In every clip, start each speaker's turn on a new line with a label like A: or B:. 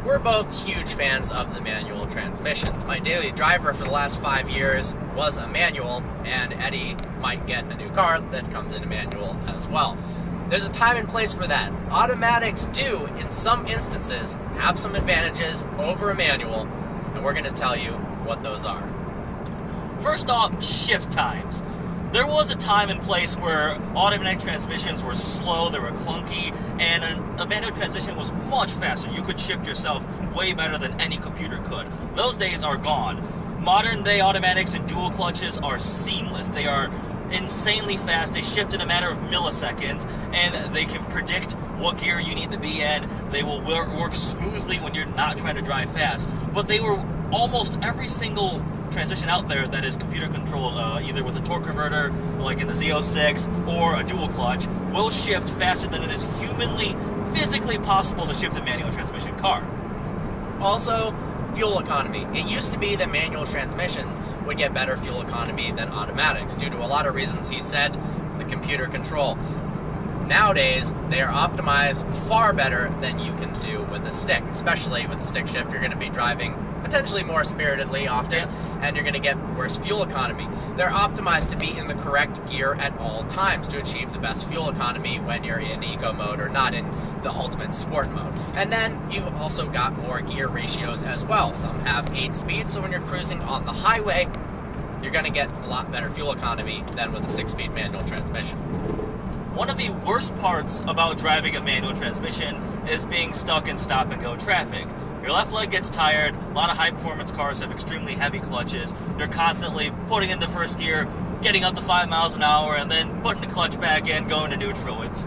A: We're both huge fans of the manual transmission. My daily driver for the last 5 years was a manual, and Eddie might get a new car that comes in a manual as well. There's a time and place for that. Automatics do, in some instances, have some advantages over a manual, and we're going to tell you what those are.
B: First off, shift times. There was a time and place where automatic transmissions were slow, they were clunky, and a manual transmission was much faster. You could shift yourself way better than any computer could. Those days are gone. Modern day automatics and dual clutches are seamless. They are insanely fast. They shift in a matter of milliseconds, and they can predict what gear you need to be in. They will work smoothly when you're not trying to drive fast. But they were almost every single transmission out there that is computer controlled, either with a torque converter, like in the Z06, or a dual clutch, will shift faster than it is humanly, physically possible to shift a manual transmission car.
A: Also, fuel economy. It used to be that manual transmissions would get better fuel economy than automatics due to a lot of reasons he said, the computer control. Nowadays, they are optimized far better than you can do with a stick, especially with the stick shift. You're going to be driving potentially more spiritedly often, and you're going to get worse fuel economy. They're optimized to be in the correct gear at all times to achieve the best fuel economy when you're in eco mode or not in the ultimate sport mode. And then you've also got more gear ratios as well. Some have 8 speeds, so when you're cruising on the highway, you're going to get a lot better fuel economy than with a 6-speed manual transmission.
B: One of the worst parts about driving a manual transmission is being stuck in stop-and-go traffic. Your left leg gets tired. A lot of high-performance cars have extremely heavy clutches. You're constantly putting in the first gear, getting up to 5 miles an hour, and then putting the clutch back in, going to neutral. It's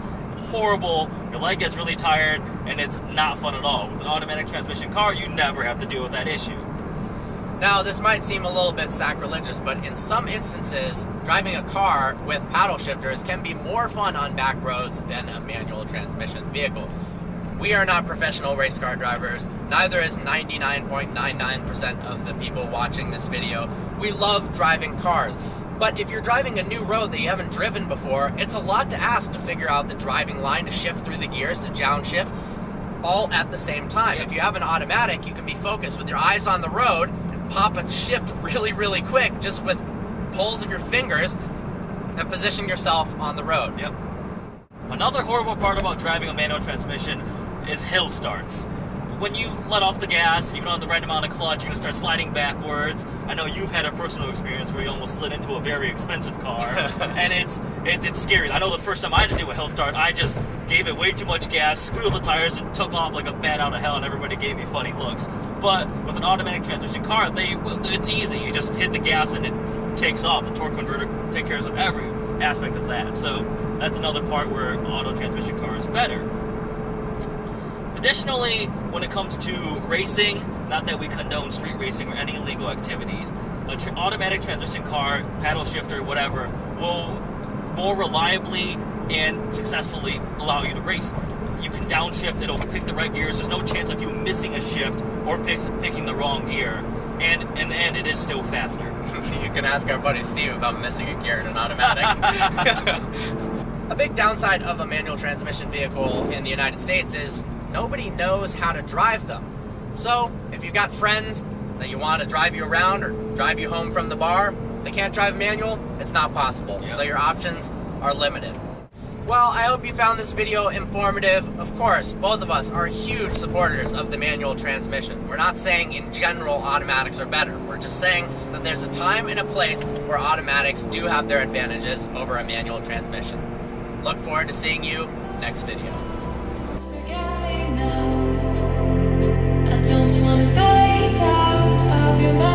B: horrible. Your leg gets really tired, and it's not fun at all. With an automatic transmission car, you never have to deal with that issue.
A: Now, this might seem a little bit sacrilegious, but in some instances, driving a car with paddle shifters can be more fun on back roads than a manual transmission vehicle. We are not professional race car drivers, neither is 99.99% of the people watching this video. We love driving cars, but if you're driving a new road that you haven't driven before, it's a lot to ask to figure out the driving line, to shift through the gears, to downshift, all at the same time. If you have an automatic, you can be focused with your eyes on the road, pop a shift really, really quick just with pulls of your fingers and position yourself on the road.
B: Yep. Another horrible part about driving a manual transmission is hill starts. When you let off the gas and you don't have the right amount of clutch, you're going to start sliding backwards. I know you've had a personal experience where you almost slid into a very expensive car, and it's scary. I know the first time I had to do a hill start, I just gave it way too much gas, squealed the tires, and took off like a bat out of hell, and everybody gave me funny looks. But with an automatic transmission car, it's easy. You just hit the gas and it takes off. The torque converter takes care of every aspect of that. So that's another part where an auto transmission car is better. Additionally, when it comes to racing, not that we condone street racing or any illegal activities, an automatic transmission car, paddle shifter, whatever, will more reliably and successfully allow you to race. You can downshift, it'll pick the right gears, there's no chance of you missing a shift or picking the wrong gear, and in the end it is still faster.
A: You can ask our buddy Steve about missing a gear in an automatic. A big downside of a manual transmission vehicle in the United States is nobody knows how to drive them. So, if you've got friends that you want to drive you around or drive you home from the bar, if they can't drive manual, it's not possible. Yep. So your options are limited. Well, I hope you found this video informative. Of course, both of us are huge supporters of the manual transmission. We're not saying in general automatics are better. We're just saying that there's a time and a place where automatics do have their advantages over a manual transmission. Look forward to seeing you next video.
C: I don't wanna fade out of your mind.